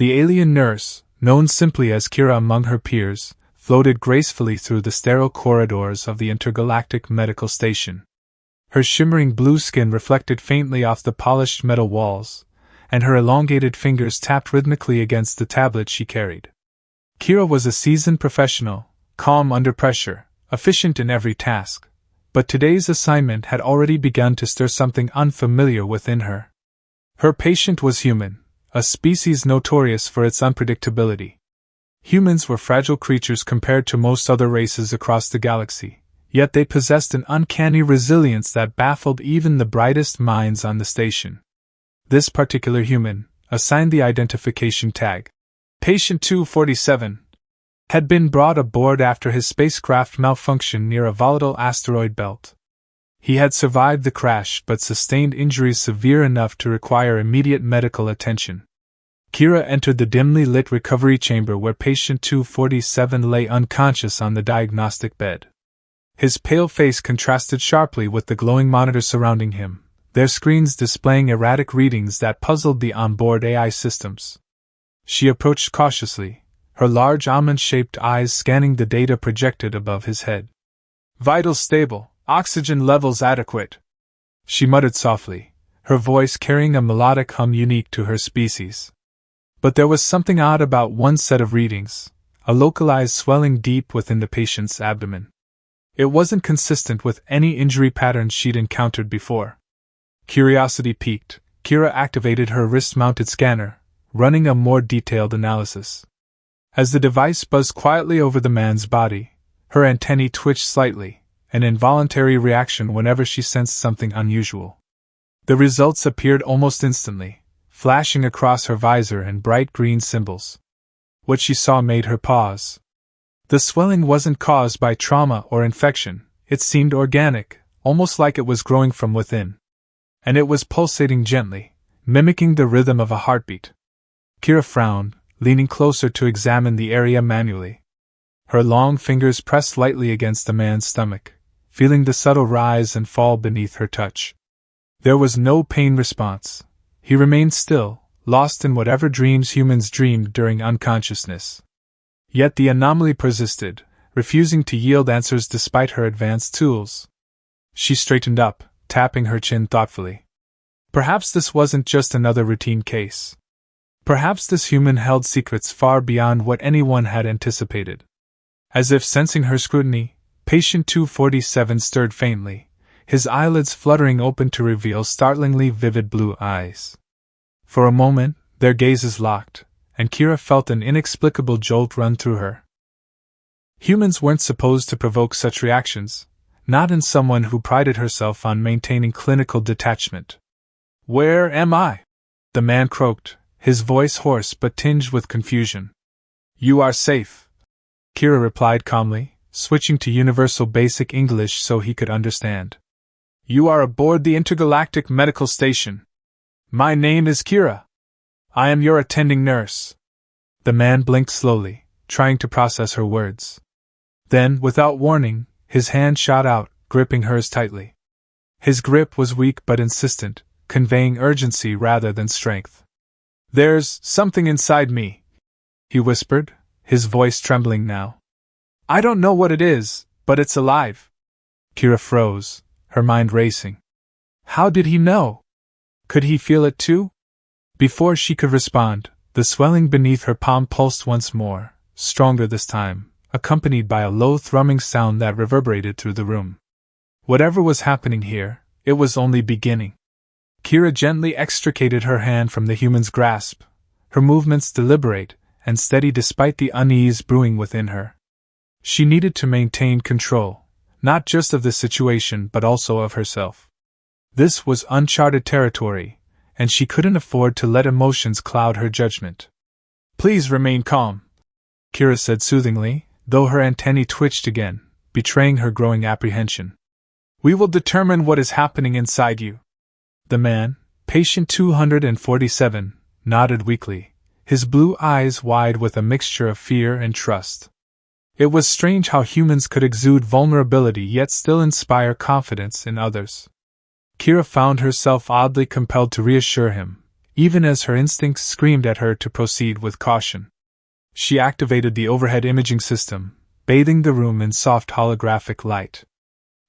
The alien nurse, known simply as Kira among her peers, floated gracefully through the sterile corridors of the intergalactic medical station. Her shimmering blue skin reflected faintly off the polished metal walls, and her elongated fingers tapped rhythmically against the tablet she carried. Kira was a seasoned professional, calm under pressure, efficient in every task, but today's assignment had already begun to stir something unfamiliar within her. Her patient was human, a species notorious for its unpredictability. Humans were fragile creatures compared to most other races across the galaxy, yet they possessed an uncanny resilience that baffled even the brightest minds on the station. This particular human, assigned the identification tag, Patient 247, had been brought aboard after his spacecraft malfunctioned near a volatile asteroid belt. He had survived the crash but sustained injuries severe enough to require immediate medical attention. Kira entered the dimly lit recovery chamber where patient 247 lay unconscious on the diagnostic bed. His pale face contrasted sharply with the glowing monitors surrounding him, their screens displaying erratic readings that puzzled the onboard AI systems. She approached cautiously, her large almond-shaped eyes scanning the data projected above his head. "Vitals stable, oxygen levels adequate," she muttered softly, her voice carrying a melodic hum unique to her species. But there was something odd about one set of readings, a localized swelling deep within the patient's abdomen. It wasn't consistent with any injury patterns she'd encountered before. Curiosity piqued, Kira activated her wrist-mounted scanner, running a more detailed analysis. As the device buzzed quietly over the man's body, her antennae twitched slightly, an involuntary reaction whenever she sensed something unusual. The results appeared almost instantly, flashing across her visor in bright green symbols. What she saw made her pause. The swelling wasn't caused by trauma or infection, it seemed organic, almost like it was growing from within. And it was pulsating gently, mimicking the rhythm of a heartbeat. Kira frowned, leaning closer to examine the area manually. Her long fingers pressed lightly against the man's stomach, feeling the subtle rise and fall beneath her touch. There was no pain response. He remained still, lost in whatever dreams humans dreamed during unconsciousness. Yet the anomaly persisted, refusing to yield answers despite her advanced tools. She straightened up, tapping her chin thoughtfully. Perhaps this wasn't just another routine case. Perhaps this human held secrets far beyond what anyone had anticipated. As if sensing her scrutiny, patient 247 stirred faintly, his eyelids fluttering open to reveal startlingly vivid blue eyes. For a moment, their gazes locked, and Kira felt an inexplicable jolt run through her. Humans weren't supposed to provoke such reactions, not in someone who prided herself on maintaining clinical detachment. "Where am I?" the man croaked, his voice hoarse but tinged with confusion. "You are safe," Kira replied calmly, switching to universal basic English so he could understand. "You are aboard the intergalactic medical station. My name is Kira. I am your attending nurse." The man blinked slowly, trying to process her words. Then, without warning, his hand shot out, gripping hers tightly. His grip was weak but insistent, conveying urgency rather than strength. "There's something inside me," he whispered, his voice trembling now. "I don't know what it is, but it's alive." Kira froze, her mind racing. How did he know? Could he feel it too? Before she could respond, the swelling beneath her palm pulsed once more, stronger this time, accompanied by a low thrumming sound that reverberated through the room. Whatever was happening here, it was only beginning. Kira gently extricated her hand from the human's grasp, her movements deliberate and steady despite the unease brewing within her. She needed to maintain control, not just of the situation but also of herself. This was uncharted territory, and she couldn't afford to let emotions cloud her judgment. "Please remain calm," Kira said soothingly, though her antennae twitched again, betraying her growing apprehension. "We will determine what is happening inside you." The man, patient 247, nodded weakly, his blue eyes wide with a mixture of fear and trust. It was strange how humans could exude vulnerability yet still inspire confidence in others. Kira found herself oddly compelled to reassure him, even as her instincts screamed at her to proceed with caution. She activated the overhead imaging system, bathing the room in soft holographic light.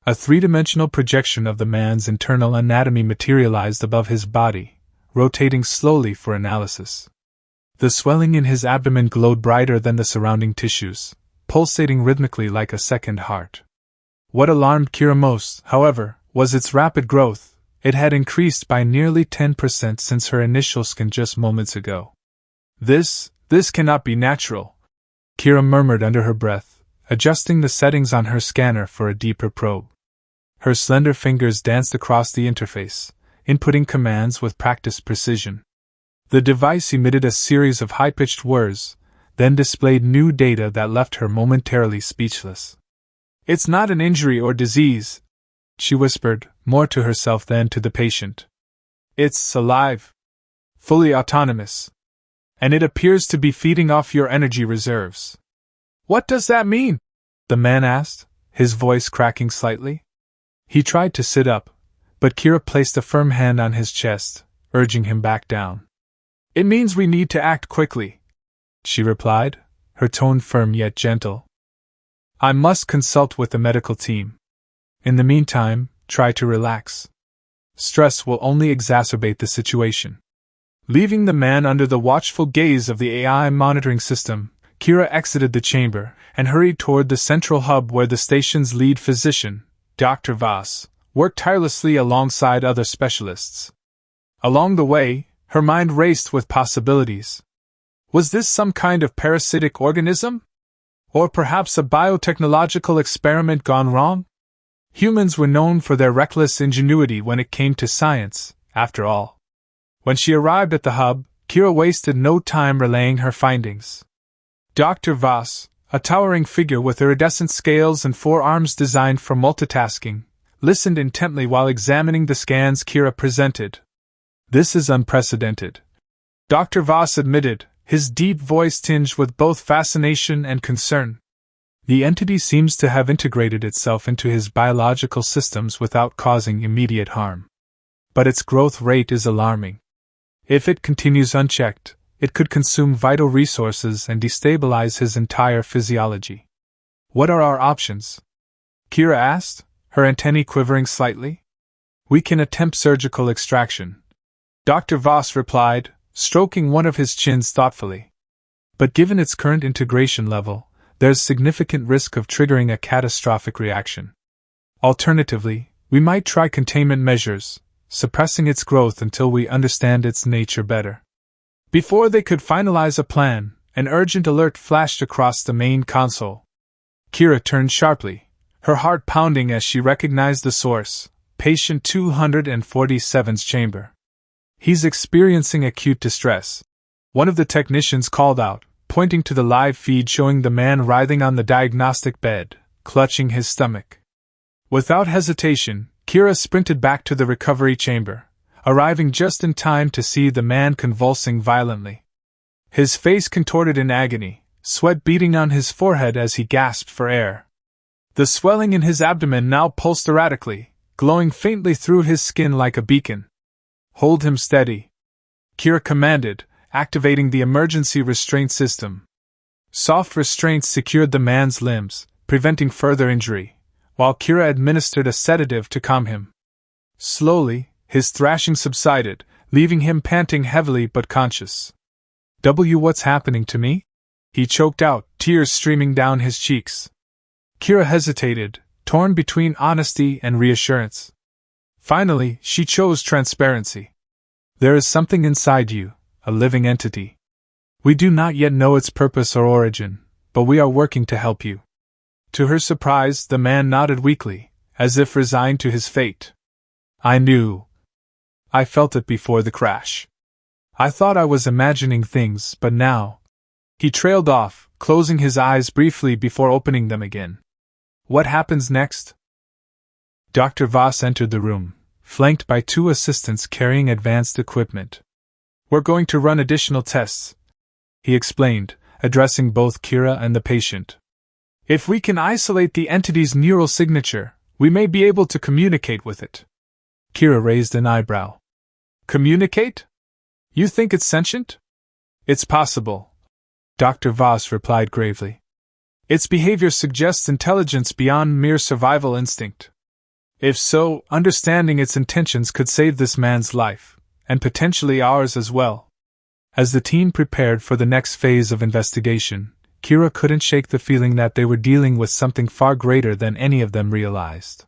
A three-dimensional projection of the man's internal anatomy materialized above his body, rotating slowly for analysis. The swelling in his abdomen glowed brighter than the surrounding tissues, pulsating rhythmically like a second heart. What alarmed Kira most, however, was its rapid growth. It had increased by nearly 10% since her initial scan just moments ago. This cannot be natural, Kira murmured under her breath, adjusting the settings on her scanner for a deeper probe. Her slender fingers danced across the interface, inputting commands with practiced precision. The device emitted a series of high-pitched whirs, then displayed new data that left her momentarily speechless. "It's not an injury or disease," she whispered, more to herself than to the patient. "It's alive. Fully autonomous. And it appears to be feeding off your energy reserves." "What does that mean?" the man asked, his voice cracking slightly. He tried to sit up, but Kira placed a firm hand on his chest, urging him back down. "It means we need to act quickly," she replied, her tone firm yet gentle. "I must consult with the medical team. In the meantime, try to relax. Stress will only exacerbate the situation." Leaving the man under the watchful gaze of the AI monitoring system, Kira exited the chamber and hurried toward the central hub where the station's lead physician, Dr. Voss, worked tirelessly alongside other specialists. Along the way, her mind raced with possibilities. Was this some kind of parasitic organism? Or perhaps a biotechnological experiment gone wrong? Humans were known for their reckless ingenuity when it came to science, after all. When she arrived at the hub, Kira wasted no time relaying her findings. Dr. Voss, a towering figure with iridescent scales and 4 arms designed for multitasking, listened intently while examining the scans Kira presented. "This is unprecedented," Dr. Voss admitted, his deep voice tinged with both fascination and concern. "The entity seems to have integrated itself into his biological systems without causing immediate harm. But its growth rate is alarming. If it continues unchecked, it could consume vital resources and destabilize his entire physiology." "What are our options?" Kira asked, her antennae quivering slightly. "We can attempt surgical extraction," Dr. Voss replied, stroking one of his chins thoughtfully. "But given its current integration level, there's significant risk of triggering a catastrophic reaction. Alternatively, we might try containment measures, suppressing its growth until we understand its nature better." Before they could finalize a plan, an urgent alert flashed across the main console. Kira turned sharply, her heart pounding as she recognized the source, patient 247's chamber. "He's experiencing acute distress," one of the technicians called out, pointing to the live feed showing the man writhing on the diagnostic bed, clutching his stomach. Without hesitation, Kira sprinted back to the recovery chamber, arriving just in time to see the man convulsing violently. His face contorted in agony, sweat beading on his forehead as he gasped for air. The swelling in his abdomen now pulsed erratically, glowing faintly through his skin like a beacon. "Hold him steady," Kira commanded, activating the emergency restraint system. Soft restraints secured the man's limbs, preventing further injury, while Kira administered a sedative to calm him. Slowly, his thrashing subsided, leaving him panting heavily but conscious. What's happening to me?" he choked out, tears streaming down his cheeks. Kira hesitated, torn between honesty and reassurance. Finally, she chose transparency. "There is something inside you, a living entity. We do not yet know its purpose or origin, but we are working to help you." To her surprise, the man nodded weakly, as if resigned to his fate. "I knew. I felt it before the crash. I thought I was imagining things, but now..." He trailed off, closing his eyes briefly before opening them again. "What happens next?" Dr. Voss entered the room, flanked by 2 assistants carrying advanced equipment. "We're going to run additional tests," he explained, addressing both Kira and the patient. "If we can isolate the entity's neural signature, we may be able to communicate with it." Kira raised an eyebrow. "Communicate?" You think it's sentient? It's possible, Dr. Voss replied gravely. Its behavior suggests intelligence beyond mere survival instinct. If so, understanding its intentions could save this man's life, and potentially ours as well. As the team prepared for the next phase of investigation, Kira couldn't shake the feeling that they were dealing with something far greater than any of them realized.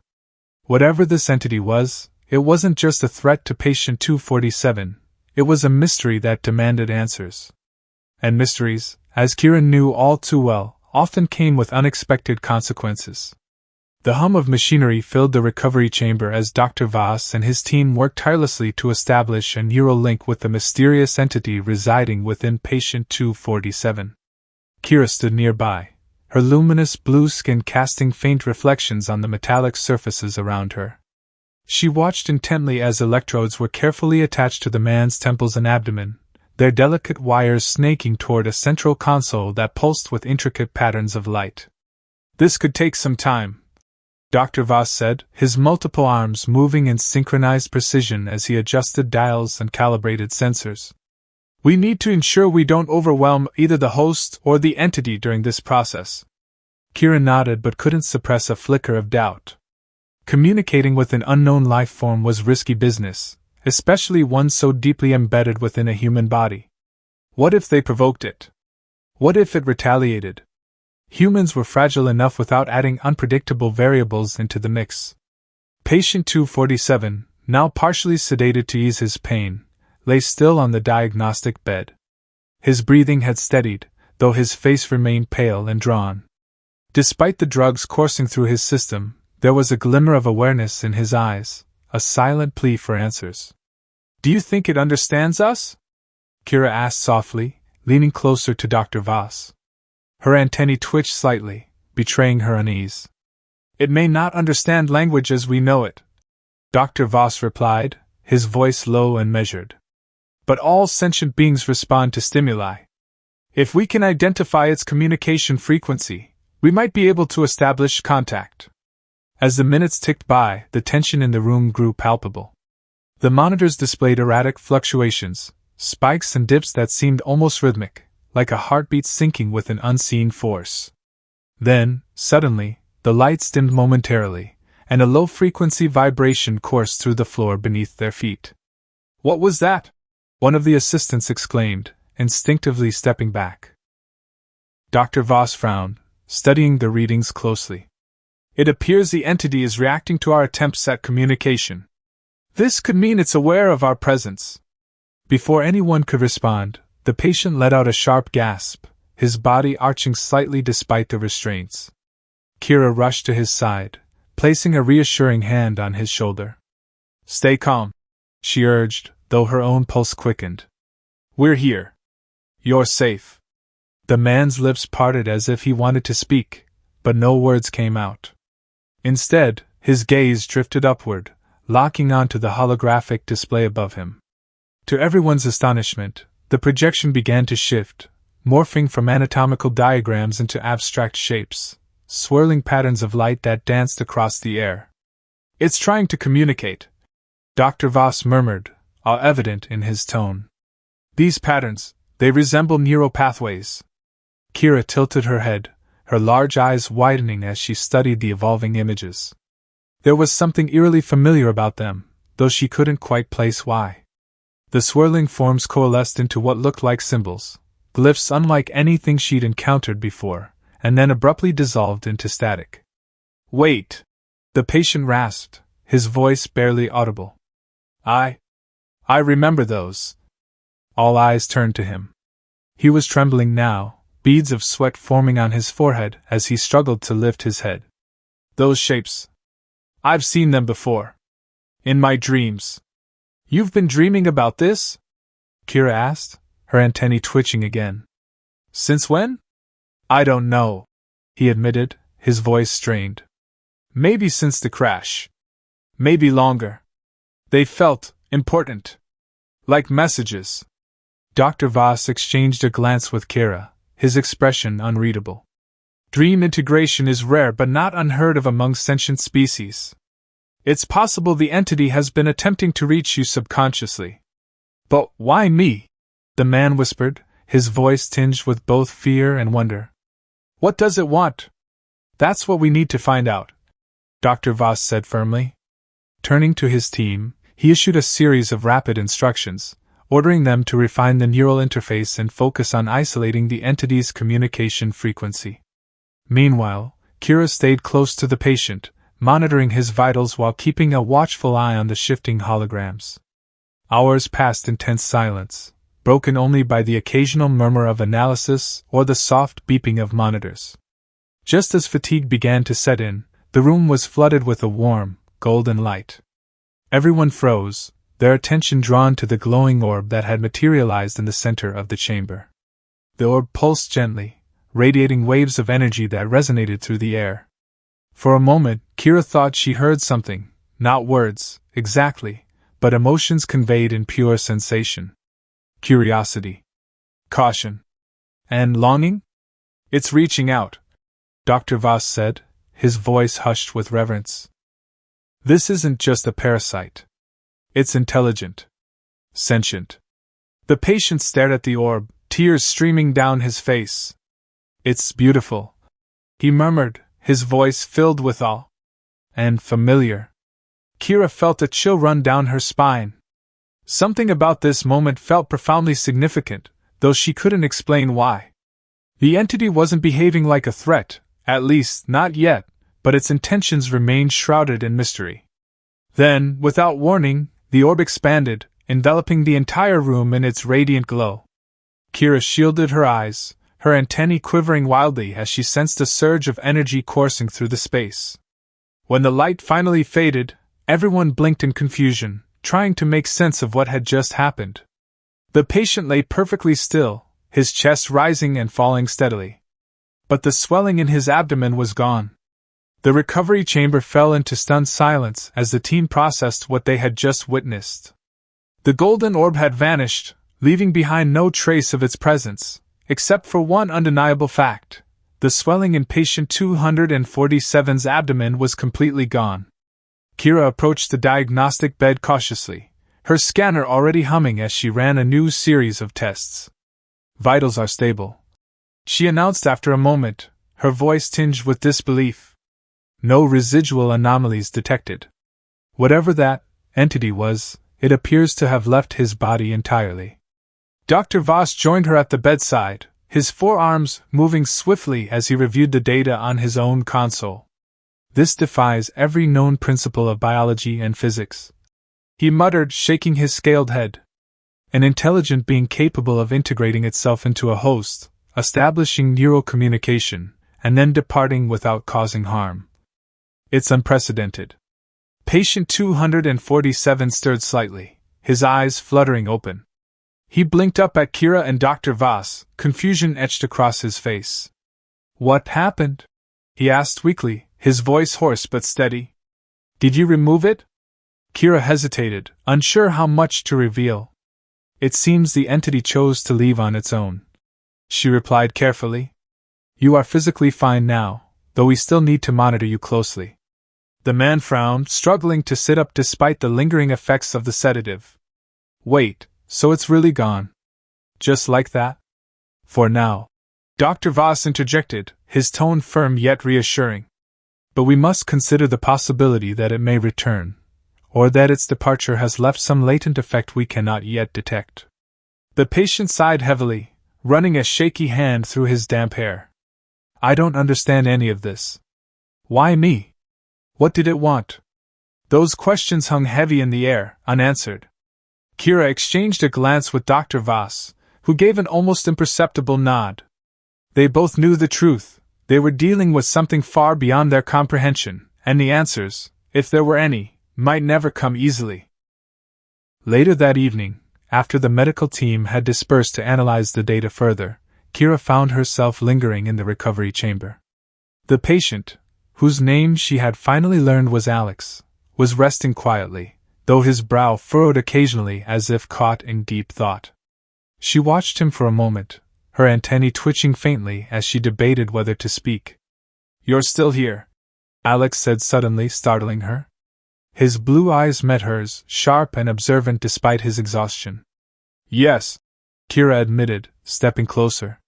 Whatever this entity was, it wasn't just a threat to patient 247, it was a mystery that demanded answers. And mysteries, as Kira knew all too well, often came with unexpected consequences. The hum of machinery filled the recovery chamber as Dr. Voss and his team worked tirelessly to establish a neural link with the mysterious entity residing within patient 247. Kira stood nearby, her luminous blue skin casting faint reflections on the metallic surfaces around her. She watched intently as electrodes were carefully attached to the man's temples and abdomen, their delicate wires snaking toward a central console that pulsed with intricate patterns of light. This could take some time, Dr. Voss said, his multiple arms moving in synchronized precision as he adjusted dials and calibrated sensors. We need to ensure we don't overwhelm either the host or the entity during this process. Kira nodded but couldn't suppress a flicker of doubt. Communicating with an unknown life form was risky business, especially one so deeply embedded within a human body. What if they provoked it? What if it retaliated? Humans were fragile enough without adding unpredictable variables into the mix. Patient 247, now partially sedated to ease his pain, lay still on the diagnostic bed. His breathing had steadied, though his face remained pale and drawn. Despite the drugs coursing through his system, there was a glimmer of awareness in his eyes, a silent plea for answers. Do you think it understands us? Kira asked softly, leaning closer to Dr. Voss. Her antennae twitched slightly, betraying her unease. It may not understand language as we know it, Dr. Voss replied, his voice low and measured. But all sentient beings respond to stimuli. If we can identify its communication frequency, we might be able to establish contact. As the minutes ticked by, the tension in the room grew palpable. The monitors displayed erratic fluctuations, spikes and dips that seemed almost rhythmic, like a heartbeat syncing with an unseen force. Then, suddenly, the lights dimmed momentarily, and a low-frequency vibration coursed through the floor beneath their feet. What was that? One of the assistants exclaimed, instinctively stepping back. Dr. Voss frowned, studying the readings closely. It appears the entity is reacting to our attempts at communication. This could mean it's aware of our presence. Before anyone could respond, the patient let out a sharp gasp, his body arching slightly despite the restraints. Kira rushed to his side, placing a reassuring hand on his shoulder. Stay calm, she urged, though her own pulse quickened. We're here. You're safe. The man's lips parted as if he wanted to speak, but no words came out. Instead, his gaze drifted upward, locking onto the holographic display above him. To everyone's astonishment, the projection began to shift, morphing from anatomical diagrams into abstract shapes, swirling patterns of light that danced across the air. It's trying to communicate, Dr. Voss murmured, all evident in his tone. These patterns, they resemble neural pathways. Kira tilted her head, her large eyes widening as she studied the evolving images. There was something eerily familiar about them, though she couldn't quite place why. The swirling forms coalesced into what looked like symbols, glyphs unlike anything she'd encountered before, and then abruptly dissolved into static. Wait! The patient rasped, his voice barely audible. I remember those. All eyes turned to him. He was trembling now, beads of sweat forming on his forehead as he struggled to lift his head. Those shapes. I've seen them before. In my dreams. You've been dreaming about this? Kira asked, her antennae twitching again. Since when? I don't know, he admitted, his voice strained. Maybe since the crash. Maybe longer. They felt important. Like messages. Dr. Voss exchanged a glance with Kira, his expression unreadable. Dream integration is rare but not unheard of among sentient species. It's possible the entity has been attempting to reach you subconsciously. But why me? The man whispered, his voice tinged with both fear and wonder. What does it want? That's what we need to find out, Dr. Voss said firmly. Turning to his team, he issued a series of rapid instructions, ordering them to refine the neural interface and focus on isolating the entity's communication frequency. Meanwhile, Kira stayed close to the patient, monitoring his vitals while keeping a watchful eye on the shifting holograms. Hours passed in tense silence, broken only by the occasional murmur of analysis or the soft beeping of monitors. Just as fatigue began to set in, the room was flooded with a warm, golden light. Everyone froze, their attention drawn to the glowing orb that had materialized in the center of the chamber. The orb pulsed gently, radiating waves of energy that resonated through the air. For a moment, Kira thought she heard something, not words, exactly, but emotions conveyed in pure sensation. Curiosity, caution, and longing? It's reaching out, Dr. Voss said, his voice hushed with reverence. This isn't just a parasite. It's intelligent. Sentient. The patient stared at the orb, tears streaming down his face. It's beautiful, he murmured, his voice filled with awe. And familiar. Kira felt a chill run down her spine. Something about this moment felt profoundly significant, though she couldn't explain why. The entity wasn't behaving like a threat, at least not yet, but its intentions remained shrouded in mystery. Then, without warning, the orb expanded, enveloping the entire room in its radiant glow. Kira shielded her eyes, her antennae quivering wildly as she sensed a surge of energy coursing through the space. When the light finally faded, everyone blinked in confusion, trying to make sense of what had just happened. The patient lay perfectly still, his chest rising and falling steadily. But the swelling in his abdomen was gone. The recovery chamber fell into stunned silence as the team processed what they had just witnessed. The golden orb had vanished, leaving behind no trace of its presence, except for one undeniable fact. The swelling in patient 247's abdomen was completely gone. Kira approached the diagnostic bed cautiously, her scanner already humming as she ran a new series of tests. Vitals are stable, she announced after a moment, her voice tinged with disbelief. No residual anomalies detected. Whatever that entity was, it appears to have left his body entirely. Dr. Voss joined her at the bedside, his forearms moving swiftly as he reviewed the data on his own console. This defies every known principle of biology and physics, he muttered, shaking his scaled head. An intelligent being capable of integrating itself into a host, establishing neural communication, and then departing without causing harm. It's unprecedented. Patient 247 stirred slightly, his eyes fluttering open. He blinked up at Kira and Dr. Voss, confusion etched across his face. What happened? He asked weakly, his voice hoarse but steady. Did you remove it? Kira hesitated, unsure how much to reveal. It seems the entity chose to leave on its own, she replied carefully. You are physically fine now, though we still need to monitor you closely. The man frowned, struggling to sit up despite the lingering effects of the sedative. Wait, so it's really gone? Just like that? For now, Dr. Voss interjected, his tone firm yet reassuring. But we must consider the possibility that it may return, or that its departure has left some latent effect we cannot yet detect. The patient sighed heavily, running a shaky hand through his damp hair. I don't understand any of this. Why me? What did it want? Those questions hung heavy in the air, unanswered. Kira exchanged a glance with Dr. Voss, who gave an almost imperceptible nod. They both knew the truth. They were dealing with something far beyond their comprehension, and the answers, if there were any, might never come easily. Later that evening, after the medical team had dispersed to analyze the data further, Kira found herself lingering in the recovery chamber. The patient, whose name she had finally learned was Alex, was resting quietly, though his brow furrowed occasionally as if caught in deep thought. She watched him for a moment, her antennae twitching faintly as she debated whether to speak. You're still here, Alex said suddenly, startling her. His blue eyes met hers, sharp and observant despite his exhaustion. Yes, Kira admitted, stepping closer.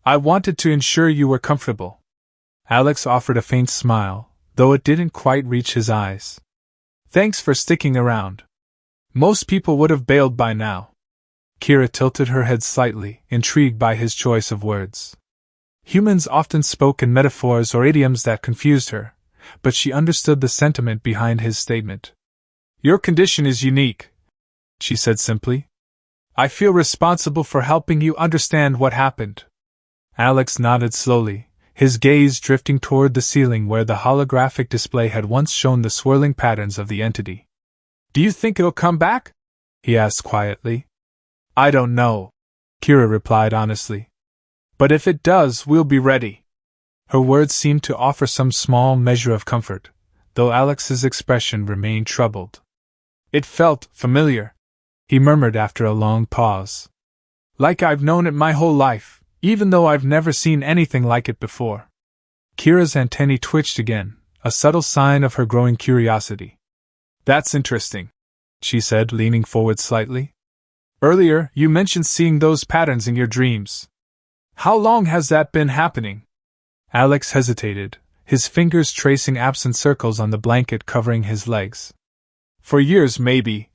I wanted to ensure you were comfortable. Alex offered a faint smile, though it didn't quite reach his eyes. Thanks for sticking around. Most people would have bailed by now. Kira tilted her head slightly, intrigued by his choice of words. Humans often spoke in metaphors or idioms that confused her, but she understood the sentiment behind his statement. Your condition is unique, she said simply. I feel responsible for helping you understand what happened. Alex nodded slowly, his gaze drifting toward the ceiling where the holographic display had once shown the swirling patterns of the entity. Do you think it'll come back? He asked quietly. I don't know, Kira replied honestly. But if it does, we'll be ready. Her words seemed to offer some small measure of comfort, though Alex's expression remained troubled. It felt familiar, he murmured after a long pause. Like I've known it my whole life, even though I've never seen anything like it before. Kira's antennae twitched again, a subtle sign of her growing curiosity. That's interesting, she said, leaning forward slightly. Earlier, you mentioned seeing those patterns in your dreams. How long has that been happening? Alex hesitated, his fingers tracing absent circles on the blanket covering his legs. For years, maybe,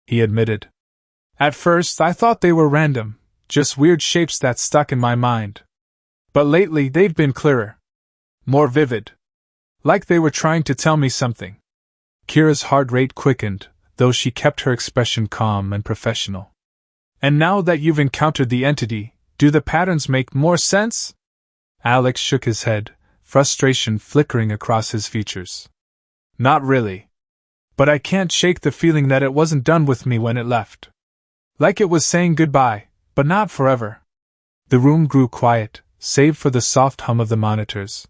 he admitted. At first, I thought they were random, just weird shapes that stuck in my mind. But lately, they've been clearer. More vivid. Like they were trying to tell me something. Kira's heart rate quickened, though she kept her expression calm and professional. And now that you've encountered the entity, do the patterns make more sense? Alex shook his head, frustration flickering across his features. Not really. But I can't shake the feeling that it wasn't done with me when it left. Like it was saying goodbye, but not forever. The room grew quiet, save for the soft hum of the monitors.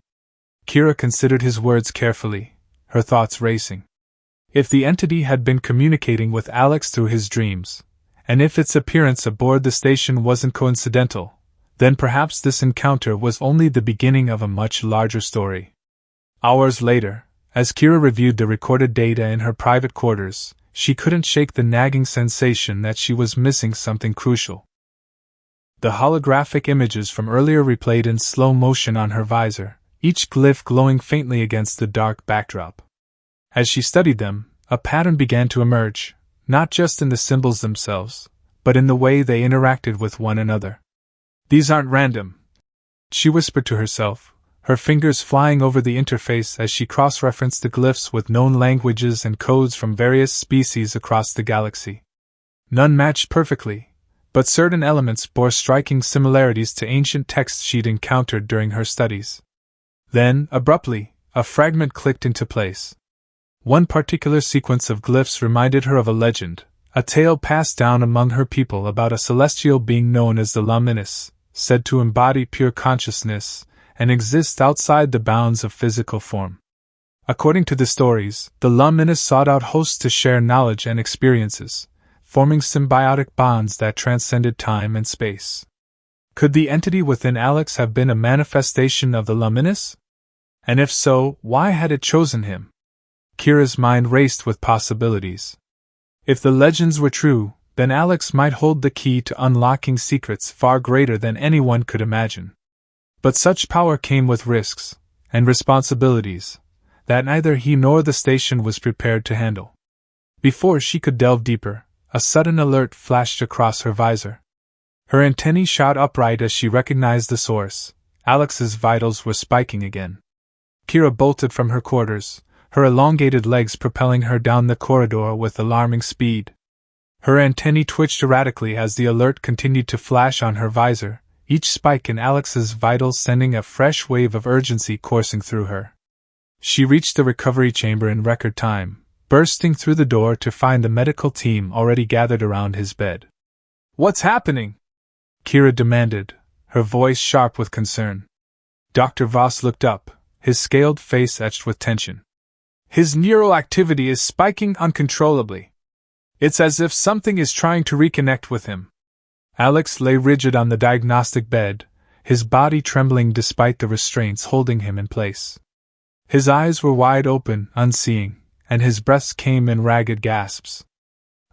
Kira considered his words carefully, her thoughts racing. If the entity had been communicating with Alex through his dreams, and if its appearance aboard the station wasn't coincidental, then perhaps this encounter was only the beginning of a much larger story. Hours later, as Kira reviewed the recorded data in her private quarters, she couldn't shake the nagging sensation that she was missing something crucial. The holographic images from earlier replayed in slow motion on her visor, each glyph glowing faintly against the dark backdrop. As she studied them, a pattern began to emerge, not just in the symbols themselves, but in the way they interacted with one another. These aren't random, she whispered to herself, her fingers flying over the interface as she cross-referenced the glyphs with known languages and codes from various species across the galaxy. None matched perfectly, but certain elements bore striking similarities to ancient texts she'd encountered during her studies. Then, abruptly, a fragment clicked into place. One particular sequence of glyphs reminded her of a legend, a tale passed down among her people about a celestial being known as the Luminous, said to embody pure consciousness and exist outside the bounds of physical form. According to the stories, the Luminous sought out hosts to share knowledge and experiences, forming symbiotic bonds that transcended time and space. Could the entity within Alex have been a manifestation of the Luminous? And if so, why had it chosen him? Kira's mind raced with possibilities. If the legends were true, then Alex might hold the key to unlocking secrets far greater than anyone could imagine. But such power came with risks and responsibilities that neither he nor the station was prepared to handle. Before she could delve deeper, a sudden alert flashed across her visor. Her antennae shot upright as she recognized the source. Alex's vitals were spiking again. Kira bolted from her quarters, her elongated legs propelling her down the corridor with alarming speed. Her antennae twitched erratically as the alert continued to flash on her visor, each spike in Alex's vitals sending a fresh wave of urgency coursing through her. She reached the recovery chamber in record time, bursting through the door to find the medical team already gathered around his bed. "What's happening?" Kira demanded, her voice sharp with concern. Dr. Voss looked up, his scaled face etched with tension. "His neural activity is spiking uncontrollably. It's as if something is trying to reconnect with him." Alex lay rigid on the diagnostic bed, his body trembling despite the restraints holding him in place. His eyes were wide open, unseeing, and his breaths came in ragged gasps.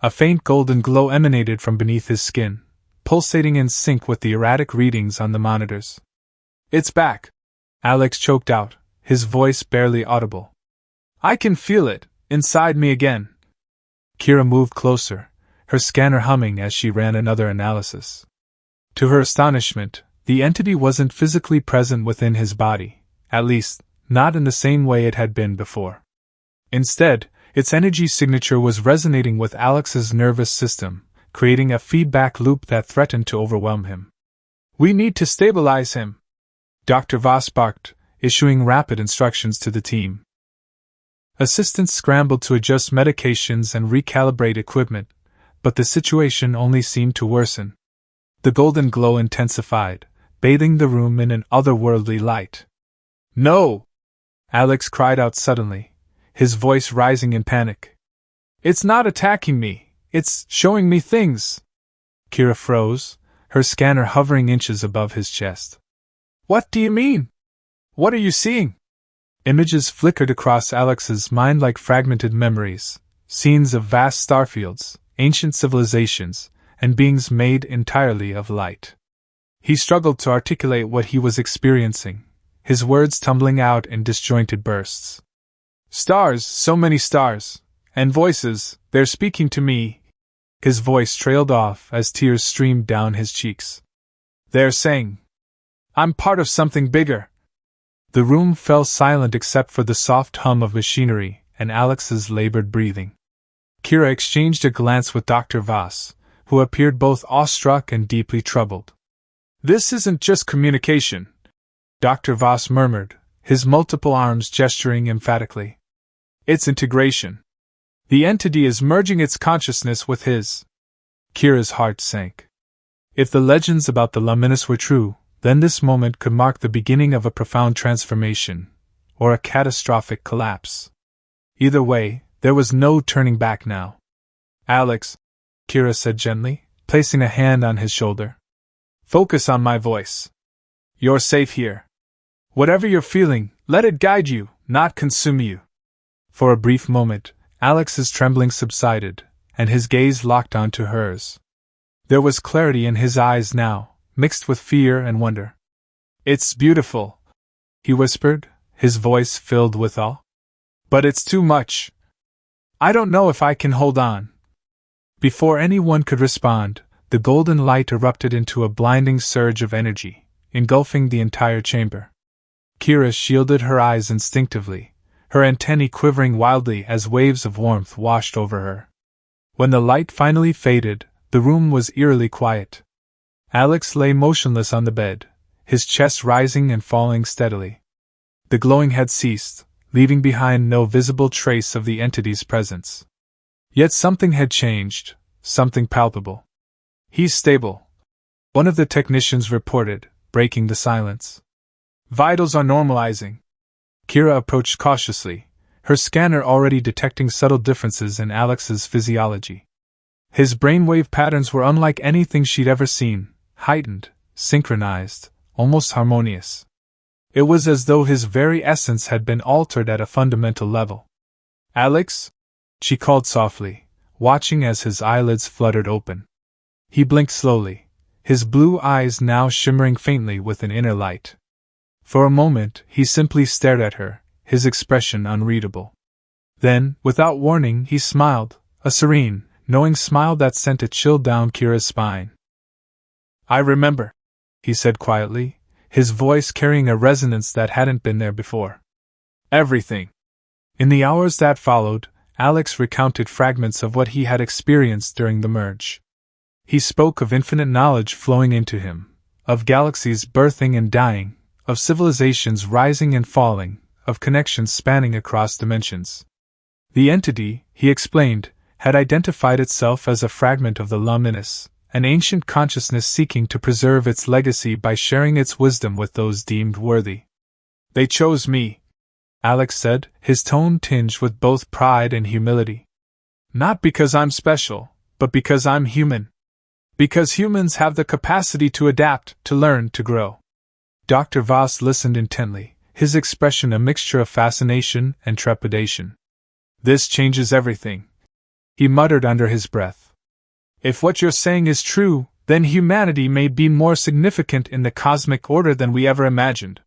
A faint golden glow emanated from beneath his skin, pulsating in sync with the erratic readings on the monitors. "It's back," Alex choked out, his voice barely audible. "I can feel it, inside me again." Kira moved closer, her scanner humming as she ran another analysis. To her astonishment, the entity wasn't physically present within his body, at least, not in the same way it had been before. Instead, its energy signature was resonating with Alex's nervous system, creating a feedback loop that threatened to overwhelm him. "We need to stabilize him," Dr. Voss barked, issuing rapid instructions to the team. Assistants scrambled to adjust medications and recalibrate equipment, but the situation only seemed to worsen. The golden glow intensified, bathing the room in an otherworldly light. "No!" Alex cried out suddenly, his voice rising in panic. "It's not attacking me, it's showing me things." Kira froze, her scanner hovering inches above his chest. "What do you mean? What are you seeing?" Images flickered across Alex's mind like fragmented memories, scenes of vast starfields, ancient civilizations, and beings made entirely of light. He struggled to articulate what he was experiencing, his words tumbling out in disjointed bursts. "Stars, so many stars, and voices, they're speaking to me." His voice trailed off as tears streamed down his cheeks. "They're saying, I'm part of something bigger." The room fell silent except for the soft hum of machinery and Alex's labored breathing. Kira exchanged a glance with Dr. Voss, who appeared both awestruck and deeply troubled. "This isn't just communication," Dr. Voss murmured, his multiple arms gesturing emphatically. "It's integration. The entity is merging its consciousness with his." Kira's heart sank. If the legends about the Luminous were true, then this moment could mark the beginning of a profound transformation, or a catastrophic collapse. Either way, there was no turning back now. "Alex," Kira said gently, placing a hand on his shoulder. "Focus on my voice. You're safe here. Whatever you're feeling, let it guide you, not consume you." For a brief moment, Alex's trembling subsided, and his gaze locked onto hers. There was clarity in his eyes now, mixed with fear and wonder. "It's beautiful," he whispered, his voice filled with awe. "But it's too much. I don't know if I can hold on." Before anyone could respond, the golden light erupted into a blinding surge of energy, engulfing the entire chamber. Kira shielded her eyes instinctively, her antennae quivering wildly as waves of warmth washed over her. When the light finally faded, the room was eerily quiet. Alex lay motionless on the bed, his chest rising and falling steadily. The glowing had ceased, leaving behind no visible trace of the entity's presence. Yet something had changed, something palpable. "He's stable," one of the technicians reported, breaking the silence. "Vitals are normalizing." Kira approached cautiously, her scanner already detecting subtle differences in Alex's physiology. His brainwave patterns were unlike anything she'd ever seen, heightened, synchronized, almost harmonious. It was as though his very essence had been altered at a fundamental level. "Alex?" she called softly, watching as his eyelids fluttered open. He blinked slowly, his blue eyes now shimmering faintly with an inner light. For a moment, he simply stared at her, his expression unreadable. Then, without warning, he smiled, a serene, knowing smile that sent a chill down Kira's spine. "I remember," he said quietly, his voice carrying a resonance that hadn't been there before. "Everything." In the hours that followed, Alex recounted fragments of what he had experienced during the merge. He spoke of infinite knowledge flowing into him, of galaxies birthing and dying, of civilizations rising and falling, of connections spanning across dimensions. The entity, he explained, had identified itself as a fragment of the Luminous, an ancient consciousness seeking to preserve its legacy by sharing its wisdom with those deemed worthy. "They chose me," Alex said, his tone tinged with both pride and humility. "Not because I'm special, but because I'm human. Because humans have the capacity to adapt, to learn, to grow." Dr. Voss listened intently, his expression a mixture of fascination and trepidation. "This changes everything," he muttered under his breath. If what you're saying is true, then humanity may be more significant in the cosmic order than we ever imagined.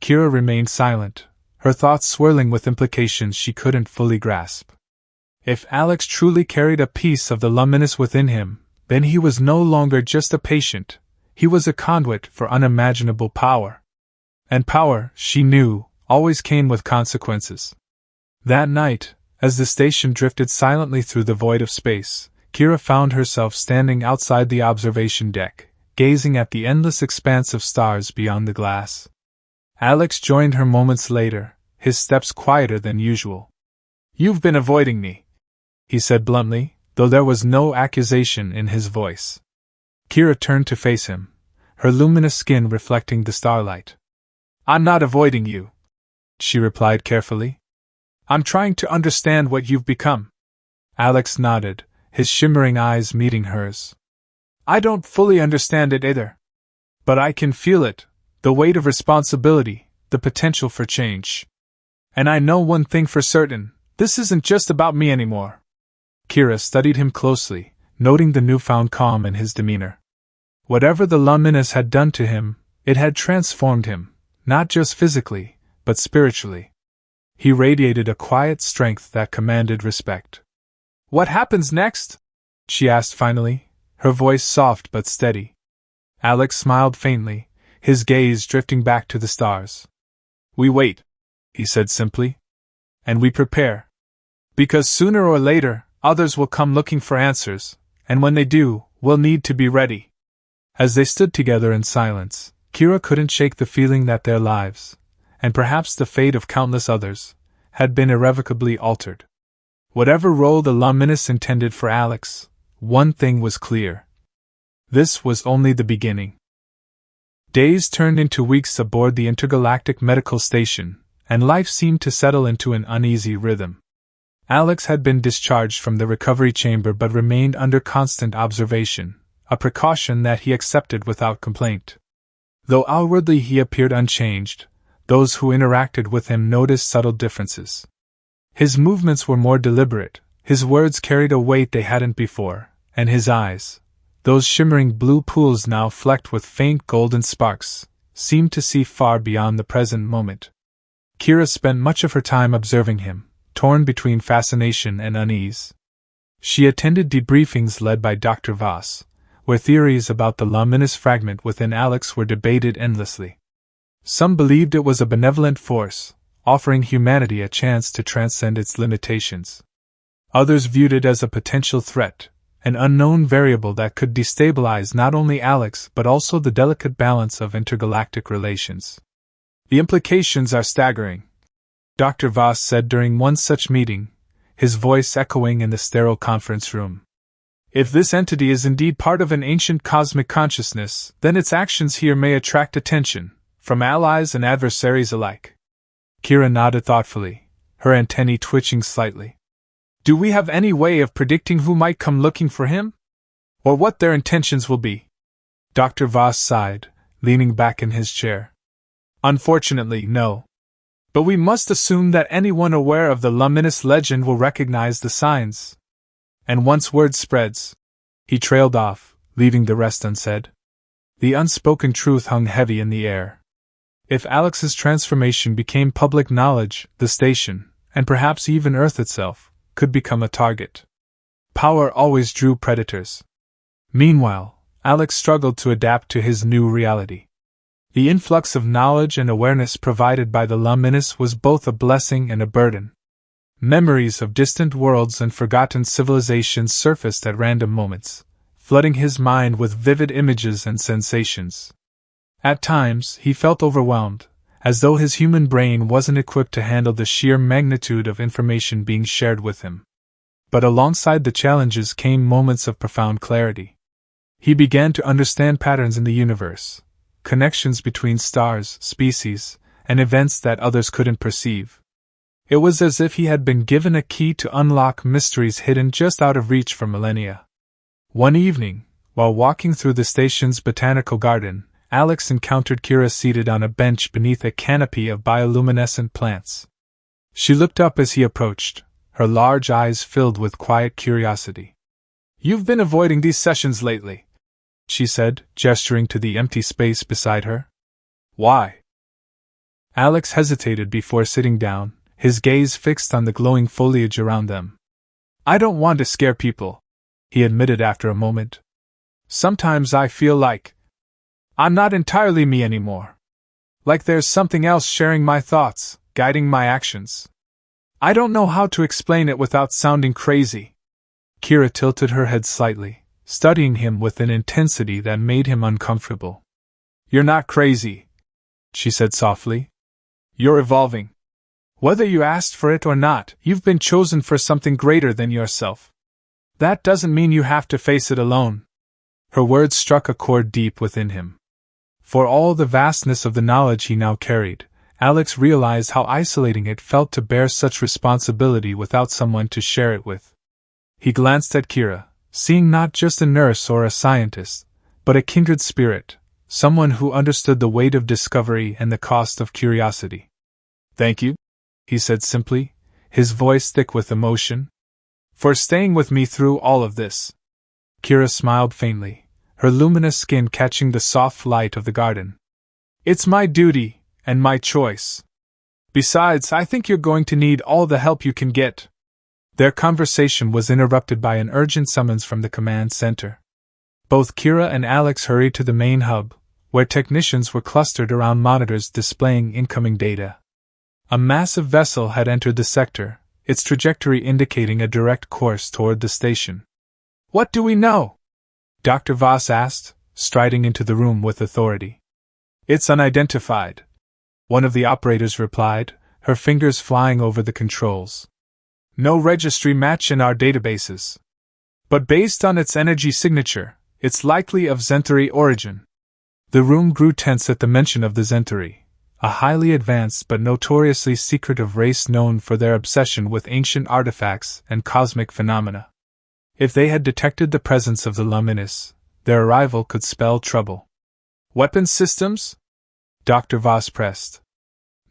Kira remained silent, her thoughts swirling with implications she couldn't fully grasp. If Alex truly carried a piece of the luminous within him, then he was no longer just a patient, he was a conduit for unimaginable power. And power, she knew, always came with consequences. That night, as the station drifted silently through the void of space, Kira found herself standing outside the observation deck, gazing at the endless expanse of stars beyond the glass. Alex joined her moments later, his steps quieter than usual. "You've been avoiding me," he said bluntly, though there was no accusation in his voice. Kira turned to face him, her luminous skin reflecting the starlight. "I'm not avoiding you," she replied carefully. "I'm trying to understand what you've become." Alex nodded, his shimmering eyes meeting hers. "I don't fully understand it either. But I can feel it, the weight of responsibility, the potential for change. And I know one thing for certain, this isn't just about me anymore." Kira studied him closely, noting the newfound calm in his demeanor. Whatever the luminous had done to him, it had transformed him, not just physically, but spiritually. He radiated a quiet strength that commanded respect. "What happens next?" she asked finally, her voice soft but steady. Alex smiled faintly, his gaze drifting back to the stars. "We wait," he said simply. "And we prepare. Because sooner or later, others will come looking for answers, and when they do, we'll need to be ready." As they stood together in silence, Kira couldn't shake the feeling that their lives, and perhaps the fate of countless others, had been irrevocably altered. Whatever role the luminous intended for Alex, one thing was clear. This was only the beginning. Days turned into weeks aboard the intergalactic medical station, and life seemed to settle into an uneasy rhythm. Alex had been discharged from the recovery chamber but remained under constant observation, a precaution that he accepted without complaint. Though outwardly he appeared unchanged, those who interacted with him noticed subtle differences. His movements were more deliberate, his words carried a weight they hadn't before, and his eyes, those shimmering blue pools now flecked with faint golden sparks, seemed to see far beyond the present moment. Kira spent much of her time observing him, torn between fascination and unease. She attended debriefings led by Dr. Voss, where theories about the luminous fragment within Alex were debated endlessly. Some believed it was a benevolent force, offering humanity a chance to transcend its limitations. Others viewed it as a potential threat, an unknown variable that could destabilize not only Alex but also the delicate balance of intergalactic relations. "The implications are staggering," Dr. Voss said during one such meeting, his voice echoing in the sterile conference room. "If this entity is indeed part of an ancient cosmic consciousness, then its actions here may attract attention, from allies and adversaries alike." Kira nodded thoughtfully, her antennae twitching slightly. "Do we have any way of predicting who might come looking for him? Or what their intentions will be?" Dr. Voss sighed, leaning back in his chair. "Unfortunately, no. But we must assume that anyone aware of the luminous legend will recognize the signs. And once word spreads..." He trailed off, leaving the rest unsaid. The unspoken truth hung heavy in the air. If Alex's transformation became public knowledge, the station, and perhaps even Earth itself, could become a target. Power always drew predators. Meanwhile, Alex struggled to adapt to his new reality. The influx of knowledge and awareness provided by the luminous was both a blessing and a burden. Memories of distant worlds and forgotten civilizations surfaced at random moments, flooding his mind with vivid images and sensations. At times, he felt overwhelmed, as though his human brain wasn't equipped to handle the sheer magnitude of information being shared with him. But alongside the challenges came moments of profound clarity. He began to understand patterns in the universe, connections between stars, species, and events that others couldn't perceive. It was as if he had been given a key to unlock mysteries hidden just out of reach for millennia. One evening, while walking through the station's botanical garden, Alex encountered Kira seated on a bench beneath a canopy of bioluminescent plants. She looked up as he approached, her large eyes filled with quiet curiosity. "You've been avoiding these sessions lately," she said, gesturing to the empty space beside her. "Why?" Alex hesitated before sitting down, his gaze fixed on the glowing foliage around them. "I don't want to scare people," he admitted after a moment. "Sometimes I feel like I'm not entirely me anymore. Like there's something else sharing my thoughts, guiding my actions. I don't know how to explain it without sounding crazy." Kira tilted her head slightly, studying him with an intensity that made him uncomfortable. "You're not crazy," she said softly. "You're evolving. Whether you asked for it or not, you've been chosen for something greater than yourself. That doesn't mean you have to face it alone." Her words struck a chord deep within him. For all the vastness of the knowledge he now carried, Alex realized how isolating it felt to bear such responsibility without someone to share it with. He glanced at Kira, seeing not just a nurse or a scientist, but a kindred spirit, someone who understood the weight of discovery and the cost of curiosity. "Thank you," he said simply, his voice thick with emotion, "for staying with me through all of this." Kira smiled faintly, her luminous skin catching the soft light of the garden. "It's my duty, and my choice. Besides, I think you're going to need all the help you can get." Their conversation was interrupted by an urgent summons from the command center. Both Kira and Alex hurried to the main hub, where technicians were clustered around monitors displaying incoming data. A massive vessel had entered the sector, its trajectory indicating a direct course toward the station. "What do we know?" Dr. Voss asked, striding into the room with authority. "It's unidentified," one of the operators replied, her fingers flying over the controls. "No registry match in our databases. But based on its energy signature, it's likely of Zentari origin." The room grew tense at the mention of the Zentari, a highly advanced but notoriously secretive race known for their obsession with ancient artifacts and cosmic phenomena. If they had detected the presence of the luminous, their arrival could spell trouble. "Weapons systems?" Dr. Voss pressed.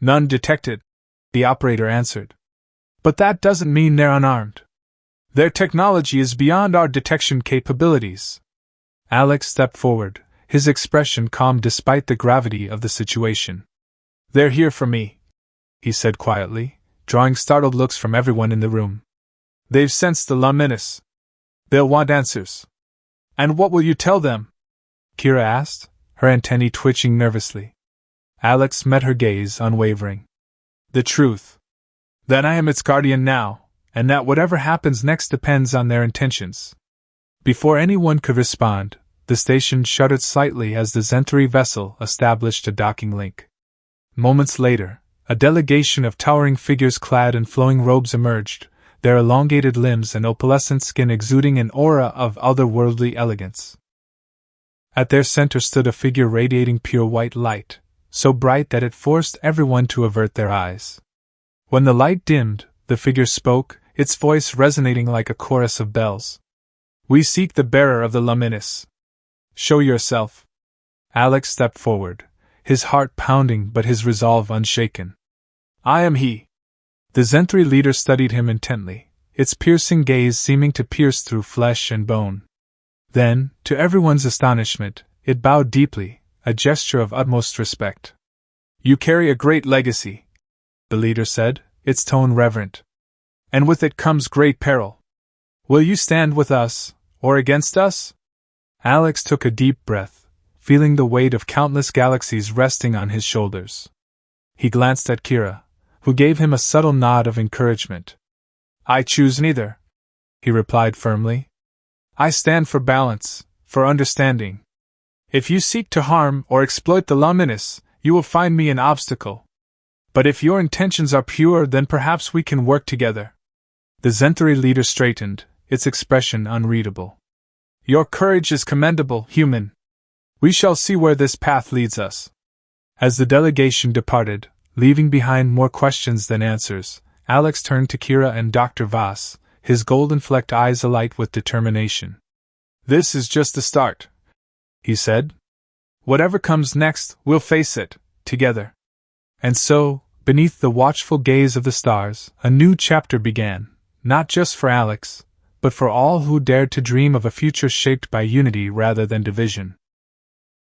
"None detected," the operator answered. "But that doesn't mean they're unarmed. Their technology is beyond our detection capabilities." Alex stepped forward, his expression calm despite the gravity of the situation. "They're here for me," he said quietly, drawing startled looks from everyone in the room. "They've sensed the luminous. They'll want answers." "And what will you tell them?" Kira asked, her antennae twitching nervously. Alex met her gaze unwavering. "The truth. That I am its guardian now, and that whatever happens next depends on their intentions." Before anyone could respond, the station shuddered slightly as the Zentari vessel established a docking link. Moments later, a delegation of towering figures clad in flowing robes emerged, their elongated limbs and opalescent skin exuding an aura of otherworldly elegance. At their center stood a figure radiating pure white light, so bright that it forced everyone to avert their eyes. When the light dimmed, the figure spoke, its voice resonating like a chorus of bells. "We seek the bearer of the luminous. Show yourself." Alex stepped forward, his heart pounding but his resolve unshaken. "I am he." The Zentari leader studied him intently, its piercing gaze seeming to pierce through flesh and bone. Then, to everyone's astonishment, it bowed deeply, a gesture of utmost respect. "You carry a great legacy," the leader said, its tone reverent. "And with it comes great peril. Will you stand with us, or against us?" Alex took a deep breath, feeling the weight of countless galaxies resting on his shoulders. He glanced at Kira, who gave him a subtle nod of encouragement. "I choose neither," he replied firmly. "I stand for balance, for understanding. If you seek to harm or exploit the luminous, you will find me an obstacle. But if your intentions are pure, then perhaps we can work together." The Zentari leader straightened, its expression unreadable. "Your courage is commendable, human. We shall see where this path leads us." As the delegation departed, leaving behind more questions than answers, Alex turned to Kira and Dr. Voss, his golden-flecked eyes alight with determination. "This is just the start," he said. "Whatever comes next, we'll face it, together." And so, beneath the watchful gaze of the stars, a new chapter began, not just for Alex, but for all who dared to dream of a future shaped by unity rather than division.